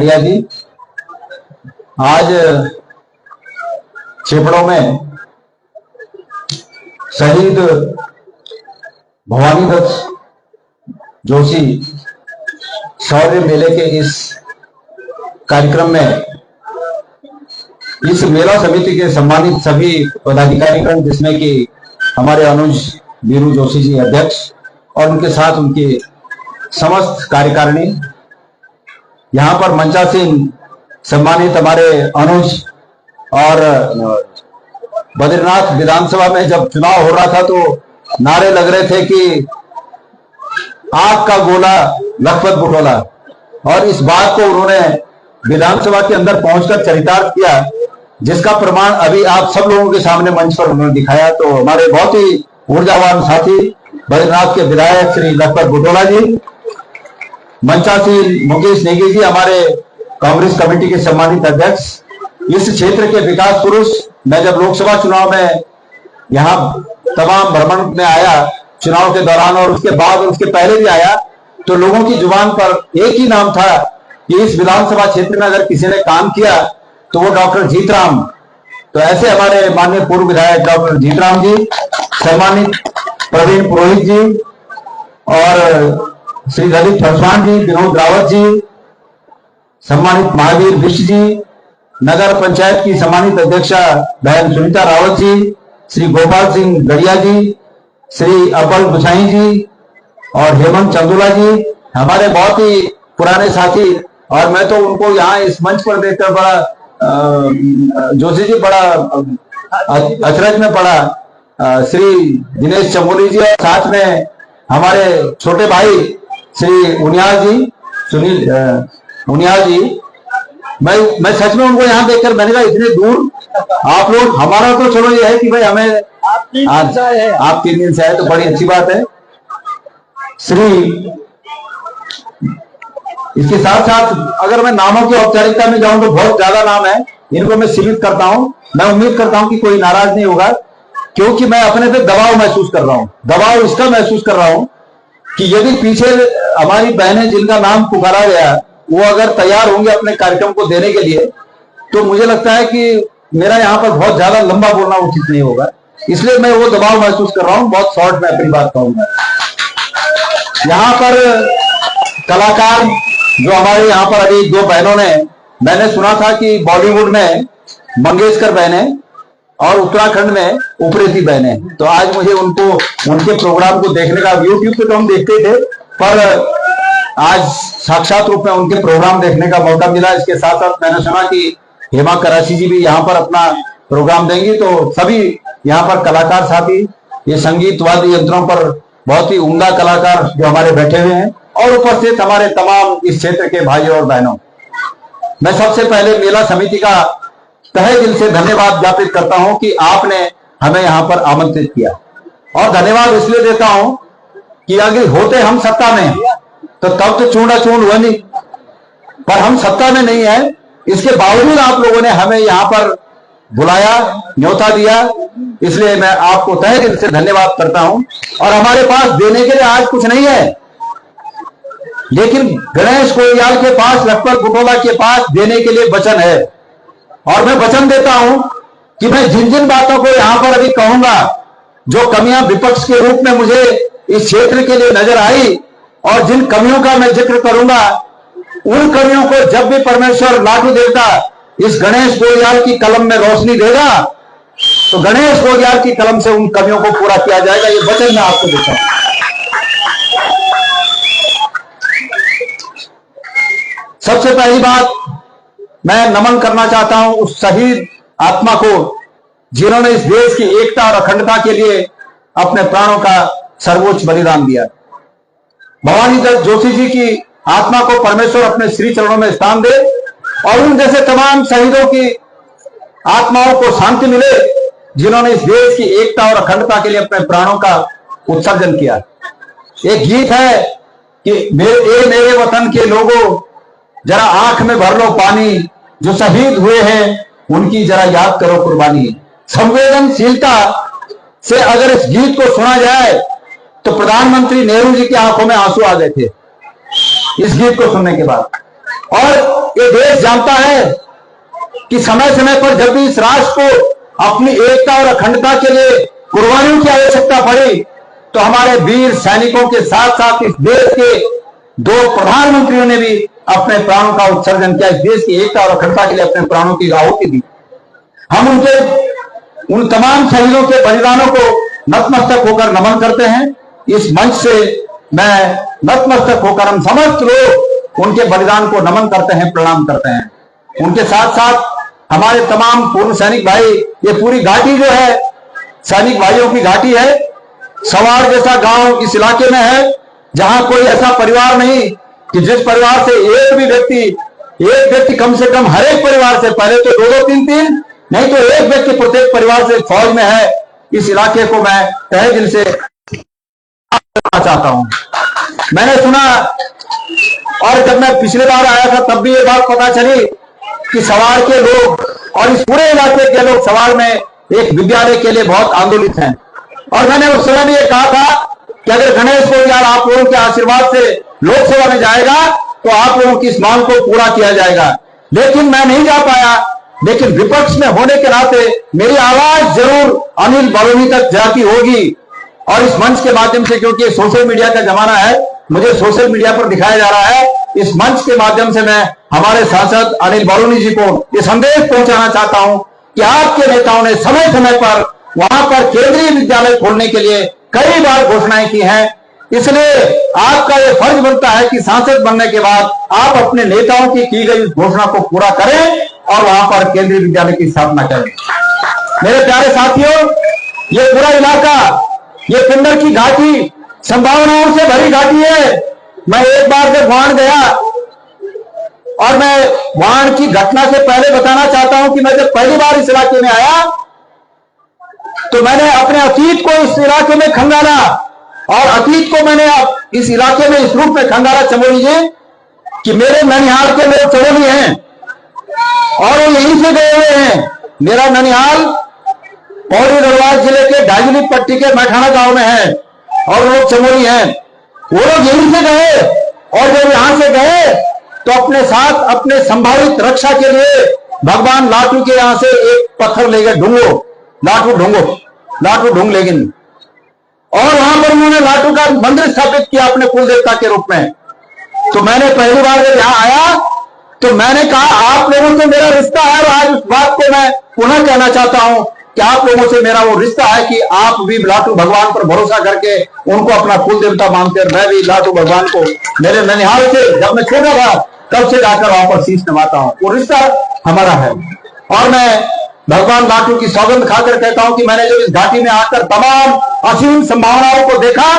भैया जी, आज छेपड़ों में शहीद भवानी दत्त जोशी शौर्य मेले के इस कार्यक्रम में इस मेला समिति के सम्मानित सभी पदाधिकारीगण, जिसमें कि हमारे अनुज वीरू जोशी जी अध्यक्ष और उनके साथ उनकी समस्त कार्यकारिणी, यहाँ पर मंचासीन सम्मानित हमारे अनुज, और बद्रीनाथ विधानसभा में जब चुनाव हो रहा था तो नारे लग रहे थे कि आग का गोला लखपत बुटोला, और इस बात को उन्होंने विधानसभा के अंदर पहुंचकर चरितार्थ किया, जिसका प्रमाण अभी आप सब लोगों के सामने मंच पर उन्होंने दिखाया। तो हमारे बहुत ही ऊर्जावान साथी बद्रीनाथ के विधायक श्री लखपत बुटोला जी, मंचासीन मुकेश नेगी जी, हमारे कांग्रेस कमेटी के सम्मानित अध्यक्ष, इस क्षेत्र के विकास पुरुष। मैं जब लोकसभा चुनाव में यहाँ तमाम भ्रमण में आया चुनाव के दौरान और उसके बाद और उसके पहले भी आया, तो लोगों की जुबान पर एक ही नाम था कि इस विधानसभा क्षेत्र में अगर किसी ने काम किया तो वो डॉक्टर जीतराम। तो ऐसे हमारे माननीय पूर्व विधायक डॉक्टर जीतराम जी, सम्मानित प्रवीण पुरोहित जी और श्री ललित पासवान जी, विनोद रावत जी, सम्मानित महावीर विश्व जी, नगर पंचायत की सम्मानित अध्यक्षा बहन सुनीता रावत जी, श्री गोपाल सिंह गड़िया जी, श्री अपल गुसाई जी और हेमंत चंदुला जी, हमारे बहुत ही पुराने साथी। और मैं तो उनको यहाँ इस मंच पर देखकर बड़ा जोशी जी बड़ा अचरज में पड़ा, श्री दिनेश चमोली जी, और साथ में हमारे छोटे भाई श्री उनियाल जी, सुनील उनियाल जी। मैं सच में उनको यहाँ देखकर मैंने कहा इतने दूर आप लोग, हमारा तो चलो ये है कि भाई हमें आप 3 दिन से आए तो बड़ी अच्छी बात है। श्री इसके साथ साथ अगर मैं नामों की औपचारिकता में जाऊं तो बहुत ज्यादा नाम है, इनको मैं सीमित करता हूं। मैं उम्मीद करता हूं कि कोई नाराज नहीं होगा, क्योंकि मैं अपने पे दबाव महसूस कर रहा हूं। दबाव इसका महसूस कर रहा हूं कि यदि पीछे हमारी बहनें जिनका नाम पुकारा गया वो अगर तैयार होंगे अपने कार्यक्रम को देने के लिए, तो मुझे लगता है कि मेरा यहाँ पर बहुत ज्यादा लंबा बोलना उचित नहीं होगा, इसलिए मैं वो दबाव महसूस कर रहा हूँ। बहुत शॉर्ट में अपनी बात कहूंगा। यहाँ पर कलाकार जो हमारे यहाँ पर अभी 2 बहनों ने, मैंने सुना था कि बॉलीवुड में मंगेशकर बहनें और उत्तराखंड में उप्रेती बहनें, तो आज मुझे उनको उनके प्रोग्राम को देखने का, यूट्यूब पे तो हम देखते थे, पर आज साक्षात रूप में उनके प्रोग्राम देखने का मौका मिला। इसके साथ साथ मैंने सुना कि हेमा कराची जी भी यहाँ पर अपना प्रोग्राम देंगी। तो सभी यहाँ पर कलाकार साथी, ये संगीत वाद्य यंत्रों पर बहुत ही उम्दा कलाकार जो हमारे बैठे हुए हैं, और उपस्थित हमारे तमाम इस क्षेत्र के भाइयों और बहनों, मैं सबसे पहले मेला समिति का तहे दिल से धन्यवाद ज्ञापित करता हूं कि आपने हमें यहां पर आमंत्रित किया। और धन्यवाद इसलिए देता हूं कि अगर होते हम सत्ता में तो तब तो चूड़ा चूड़ हुआ नहीं, पर हम सत्ता में नहीं है, इसके बावजूद आप लोगों ने हमें यहां पर बुलाया, न्योता दिया, इसलिए मैं आपको तहे दिल से धन्यवाद करता हूं। और हमारे पास देने के लिए आज कुछ नहीं है, लेकिन गणेश कोलियाल के पास, लखपत बुटोला के पास देने के लिए वचन है। और मैं वचन देता हूं कि मैं जिन जिन बातों को यहां पर अभी कहूंगा, जो कमियां विपक्ष के रूप में मुझे इस क्षेत्र के लिए नजर आई, और जिन कमियों का मैं जिक्र करूंगा, उन कमियों को जब भी परमेश्वर लाठू देवता इस गणेश कोलियाल की कलम में रोशनी देगा, तो गणेश कोलियाल की कलम से उन कमियों को पूरा किया जाएगा। ये वचन मैं आपको देता हूं। सबसे पहली बात, मैं नमन करना चाहता हूं उस शहीद आत्मा को जिन्होंने इस देश की एकता और अखंडता के लिए अपने प्राणों का सर्वोच्च बलिदान दिया। भवानी दत्त जोशी जी की आत्मा को परमेश्वर अपने श्री चरणों में स्थान दे, और उन जैसे तमाम शहीदों की आत्माओं को शांति मिले जिन्होंने इस देश की एकता और अखंडता के लिए अपने प्राणों का उत्सर्जन किया। एक गीत है कि मेरे वतन के लोगों, जरा आंख में भर लो पानी, जो शहीद हुए हैं उनकी जरा याद करो कुर्बानी। संवेदनशीलता से अगर इस गीत को सुना जाए तो प्रधानमंत्री नेहरू जी की आंखों में आंसू आ गए थे इस गीत को सुनने के बाद। और ये देश जानता है कि समय समय पर जब भी इस राष्ट्र को अपनी एकता और अखंडता के लिए कुर्बानियों की आवश्यकता पड़ी, तो हमारे वीर सैनिकों के साथ साथ इस देश के 2 प्रधानमंत्रियों ने भी अपने प्राणों का उत्सर्जन किया, इस देश की एकता और अखंडता के लिए अपने प्राणों की आहुति दी। हम उन तमाम शहीदों के बलिदानों को नतमस्तक होकर नमन करते हैं। इस मंच से मैं नतमस्तक होकर हम समस्त लोग उनके बलिदान को नमन करते हैं, प्रणाम करते हैं। उनके साथ साथ हमारे तमाम पूर्व सैनिक भाई, ये पूरी घाटी जो है सैनिक भाइयों की घाटी है। सवार जैसा गांव इस इलाके में है जहां कोई ऐसा परिवार नहीं कि जिस परिवार से एक व्यक्ति कम से कम हर एक परिवार से, पहले तो 2-2, 3-3 नहीं तो एक व्यक्ति प्रत्येक परिवार से फौज में है। इस इलाके को मैं तहे दिल से चाहता हूं। मैंने सुना, और जब मैं पिछले बार आया था तब भी ये बात पता चली कि सवार के लोग और इस पूरे इलाके के लोग सवार में एक विद्यालय के लिए बहुत आंदोलित हैं। और मैंने उस समय भी ये कहा था कि अगर गणेश पोद्दार आप लोगों के आशीर्वाद से लोकसभा में जाएगा तो आप लोगों की इस मांग को पूरा किया जाएगा। लेकिन मैं नहीं जा पाया, लेकिन विपक्ष में होने के नाते मेरी आवाज जरूर अनिल बलूनी तक जाती होगी। और इस मंच के माध्यम से, क्योंकि सोशल मीडिया का जमाना है, मुझे सोशल मीडिया पर दिखाया जा रहा है, इस मंच के माध्यम से मैं हमारे सांसद अनिल बलूनी जी को ये संदेश पहुंचाना चाहता हूं कि आपके नेताओं ने समय समय पर वहां पर केंद्रीय विद्यालय खोलने के लिए कई बार घोषणाएं की हैं। इसलिए आपका यह फर्ज बनता है कि सांसद बनने के बाद आप अपने नेताओं की गई घोषणा को पूरा करें और वहां पर केंद्रीय विद्यालय की स्थापना करें। मेरे प्यारे साथियों, ये पूरा इलाका, ये पिंडर की घाटी संभावनाओं से भरी घाटी है। मैं एक बार जब वाण गया, और मैं वाण की घटना से पहले बताना चाहता हूं कि मैं जब पहली बार इस इलाके में आया तो मैंने अपने अतीत को इस इलाके में खंगाला, और अतीत को मैंने इस इलाके में इस रूप में खंगाला, चमोली जी, कि मेरे ननिहाल के लोग चमोली हैं और वो यहीं से गए हुए हैं। मेरा ननिहाल पौड़ी गढ़वाल जिले के डाजली पट्टी के मैठाना गांव में है और लोग चमोली हैं। वो लोग यहीं से गए, और जब यहां से गए तो अपने साथ अपने संभावित रक्षा के लिए भगवान लाटू के यहां से एक पत्थर ले गए, लाटू ढूंग ले गए, और वहां पर उन्होंने लाटू का मंदिर स्थापित किया अपने कुल देवता के रूप में। तो मैंने पहली बार जब यहां आया तो मैंने कहा आप लोगों से मेरा रिश्ता है, और आज उस बात को मैं पुनः कहना चाहता हूं कि आप लोगों से मेरा वो रिश्ता है कि आप भी लाटू भगवान पर भरोसा करके उनको अपना कुल देवता मानते, और मैं भी लाटू भगवान को मेरे ननिहाल से जब मैं छोटा था तब से जाकर वहां पर शीश नवाता हूं। वो रिश्ता हमारा है। और मैं भगवान लाटू की सौगंध खाकर कहता हूं कि मैंने जब इस घाटी में आकर तमाम असीम संभावनाओं को देखा,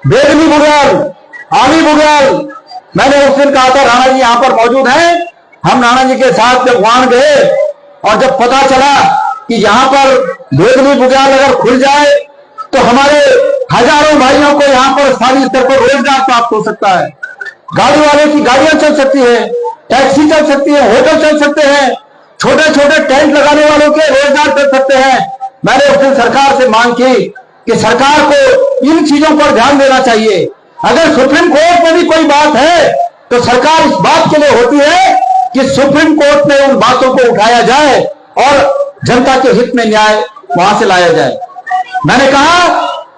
बेदमी बुग्याल, आली बुग्याल, मैंने उस दिन कहा था राणा जी यहां पर मौजूद हैं, हम राणा जी के साथ जब वहां गए और जब पता चला कि यहां पर बेदमी बुग्याल अगर खुल जाए तो हमारे हजारों भाइयों को यहां पर स्थानीय स्तर पर रोजगार प्राप्त हो सकता है। गाड़ी वाले की गाड़ियां चल सकती है, टैक्सी चल सकती है, होटल चल सकते हैं, छोटे छोटे टेंट लगाने वालों के रोजगार कर सकते हैं। मैंने उस दिन सरकार से मांग की कि सरकार को इन चीजों पर ध्यान देना चाहिए। अगर सुप्रीम कोर्ट में भी कोई बात है तो सरकार इस बात के लिए होती है कि सुप्रीम कोर्ट में उन बातों को उठाया जाए और जनता के हित में न्याय वहां से लाया जाए। मैंने कहा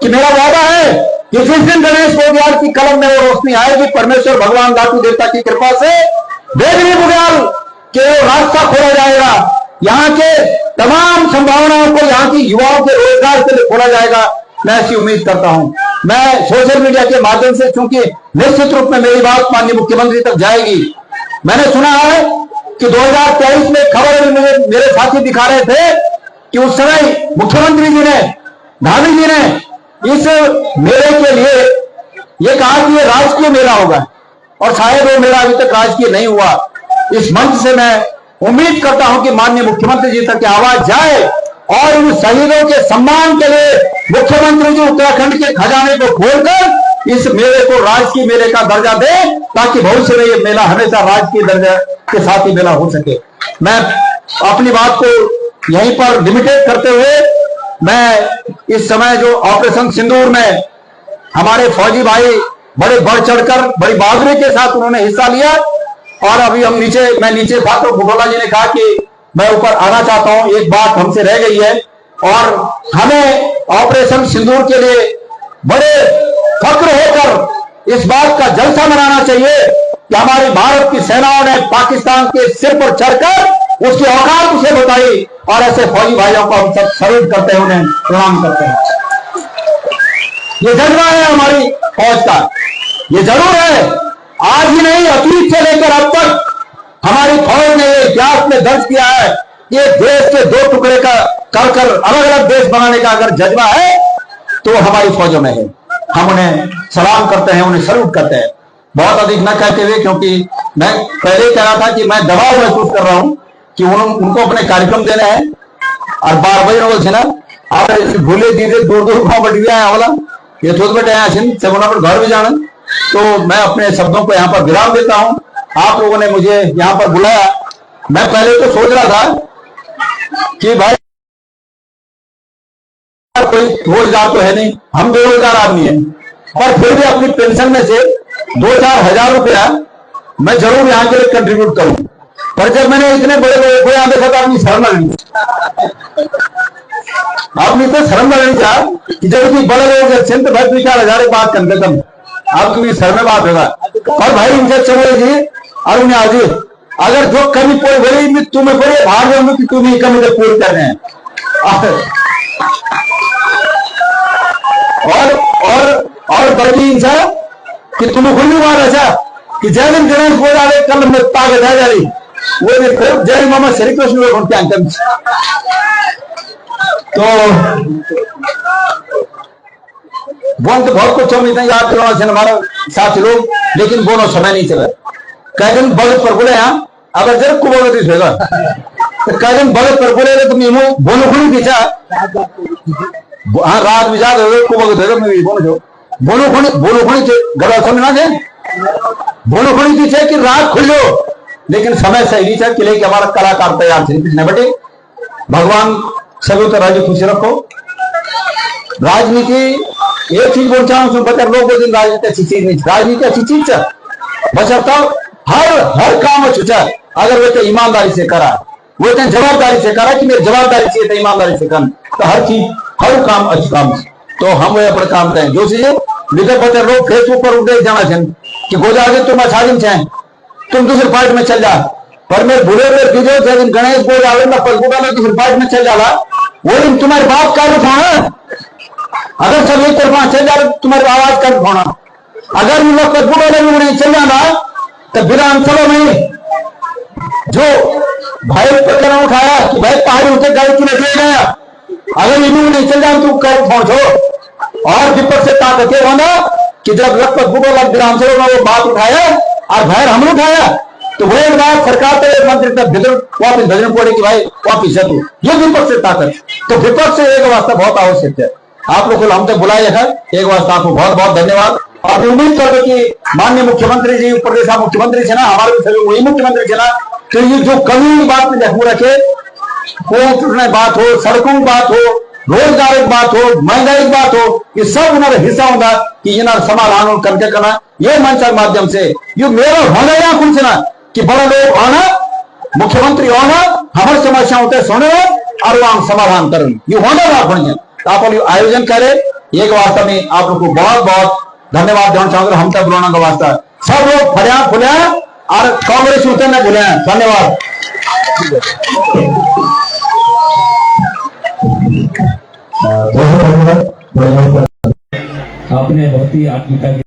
कि मेरा वादा है कि जिस दिन गणेश पोद्दार की कलम में वो रोशनी आएगी, परमेश्वर भगवान लाटू देवता की कृपा से बेदमी बुग्याल के रास्ता खोला जाएगा, यहाँ के तमाम संभावनाओं को यहाँ की युवाओं के रोजगार के लिए खोला जाएगा। मैं ऐसी उम्मीद करता हूं। मैं सोशल मीडिया के माध्यम से, चूंकि निश्चित रूप में मेरी बात माननीय मुख्यमंत्री तक जाएगी, मैंने सुना है कि 2023 में खबर मेरे साथी दिखा रहे थे कि उस समय मुख्यमंत्री जी ने, धामी जी ने इस मेले के लिए ये कहा कि ये राजकीय मेला होगा, और शायद वो मेला अभी तक राजकीय नहीं हुआ। इस मंच से मैं उम्मीद करता हूं कि माननीय मुख्यमंत्री जी तक आवाज जाए और उन शहीदों के सम्मान के लिए मुख्यमंत्री जी उत्तराखंड के खजाने को खोलकर इस मेले को राजकीय मेले का दर्जा दे, ताकि भविष्य में ये मेला हमेशा राजकीय दर्जा के साथ ही मेला हो सके। मैं अपनी बात को यहीं पर लिमिटेड करते हुए, मैं इस समय जो ऑपरेशन सिंदूर में हमारे फौजी भाई बड़े बढ़ चढ़कर, बड़ी बहादुरी के साथ उन्होंने हिस्सा लिया, और अभी मैं नीचे था तो बुटोला जी ने कहा कि मैं ऊपर आना चाहता हूं, एक बात हमसे रह गई है और हमें ऑपरेशन सिंदूर के लिए बड़े फक्र होकर इस बात का जलसा मनाना चाहिए कि हमारी भारत की सेनाओं ने पाकिस्तान के सिर पर चढ़कर उसकी औकात उसे बताई और ऐसे फौजी भाइयों को हम सब सल्यूट करते हैं, उन्हें प्रणाम करते हैं। ये जज्बा है हमारी फौज का, ये जरूर है। आज ही नहीं, अतीत से लेकर अब तक हमारी फौज ने ये इतिहास में दर्ज किया है। ये देश के दो टुकड़े का कर अलग अलग देश बनाने का अगर जज्बा है तो हमारी फौजों में है। हम उन्हें सलाम करते हैं, उन्हें सल्यूट करते हैं। बहुत अधिक न कहते हुए, क्योंकि मैं पहले कह रहा था कि मैं दबाव महसूस कर रहा हूं कि उनको अपने कार्यक्रम देने हैं और 12 बजे बोल ना आप भूले दीजिए दूर दूर गाँव बढ़ गया है वाला ये थोड़ा बेटे यहाँ से घर भी जाना। तो मैं अपने शब्दों को यहाँ पर विराम देता हूँ। आप लोगों ने मुझे यहाँ पर बुलाया। मैं पहले तो सोच रहा था कि भाई कोई रोजगार तो है नहीं, हम बेरोजगार आदमी हैं, पर फिर भी अपनी पेंशन में से 2-4 हजार रुपया मैं जरूर यहाँ के लिए कंट्रीब्यूट करूं। पर जब मैंने इतने बड़े लोगों को यहाँ देखा तो अपनी शर्म लगी, आपने तो शर्म लगनी चाह कि जब इतनी बड़े लोग अच्छे तो भाई 2-4 हजार बात करते तुम आपकी भी शर्म में बात होगा। और भाई इनसे चलो जी और उन्हें आज अगर जो कमी पूरी बोली तुम्हें बोले भाग जाऊंगी कि तुम ही कमी तो पूरी कर रहे हैं। और बड़ी इनसा कि तुम्हें खुली बात ऐसा कि जय दिन गणेश बोल रहे कल में ताकत है जारी वो देखो जय मामा श्री कृष्ण को क्या अंकल। तो बोल तो बहुत कुछ उम्मीद है याद करवाना चाहिए हमारा साथी लोग, लेकिन बोलो समय नहीं चला। कई दिन बगत पर बोले यहाँ अगर जरा को बोलो होगा तो कई दिन बगत पर बोले तो मीमो बोलो खुली पीछा हाँ रात भी जाते हो को बगत होगा मैं बोलो खुली गला समझ ना जाए बोलो खुली पीछे कि रात खुलो, लेकिन समय सही नहीं चाहिए किले कि हमारा कलाकार तैयार थे पिछले बटे। भगवान सभी तो राज्य खुशी रखो। राजनीति एक चीज बोल चाहूँ बता लोग बोल राजनीति अच्छी चीज नहीं, राजनीति अच्छी चीज है बचता हर काम अच्छा अगर वो तो ईमानदारी से करा वो तो जवाबदारी से करा कि मेरी जवाबदारी चाहिए तो ईमानदारी से कर तो हर चीज हर काम अच्छा काम तो हम वो अपना काम करें। जो चीजें लिखे पत्र लोग फेसबुक पर उठे जाना चाहिए कि गोजा आगे तुम आसादी चाहें तुम दूसरी पार्टी में चल जा, पर मैं बुरे बुरे दिन गणेश बोल आवे मैं पलगुड़ा में दूसरी पार्टी में चल जाला वो दिन तुम्हारे बाप का उठाना अगर सब एक तरफा चल जा तुम्हारी आवाज का उठाना अगर इन लोग पलगुड़ा में नहीं चल जाना तो विधानसभा में जो भाई प्रकरण उठाया कि भाई पहाड़ी उठे गाड़ी क्यों नहीं गया अगर इन्होंने नहीं चल जाए तो कर पहुंचो। और विपक्ष से ताकत है होना कि जब लगभग बुटोला विधानसभा में वो बात उठाया और भैर हमने उठाया तो वही बात सरकार के मंत्री तक भीतर वापिस भेजने पड़े कि भाई वापिस जा तू ये विपक्ष से ताकत। तो विपक्ष से एक वास्ता बहुत आवश्यक है। आप लोग को हम तक बुलाए है एक वास्ता आपको बहुत बहुत धन्यवाद। और उम्मीद करते कि माननीय मुख्यमंत्री जी प्रदेश मुख्यमंत्री से ना हमारे सभी वही मुख्यमंत्री से ना तो ये जो कमी की बात में जखू रखे वो बात हो सड़कों की बात हो रोजगार की बात हो महंगाई की बात हो ये सब उन्होंने हिस्सा होगा कि इन्होंने समाधान करके करना ये मंच के माध्यम से ये मेरा होना यहाँ कुछ ना कि बड़ा लोग आना मुख्यमंत्री आना हमारी समस्या होते सुने और वहां समाधान करें ये होना ना बढ़िया। तो आप आयोजन करें एक वास्ता में आप लोग को बहुत बहुत धन्यवाद देना चाहूंगा। हम तक बुलाना का वास्ता सब लोग फरिया फुलिया और कांग्रेस उतर न भूलें। धन्यवाद। आपने बहुत ही आत्मीयता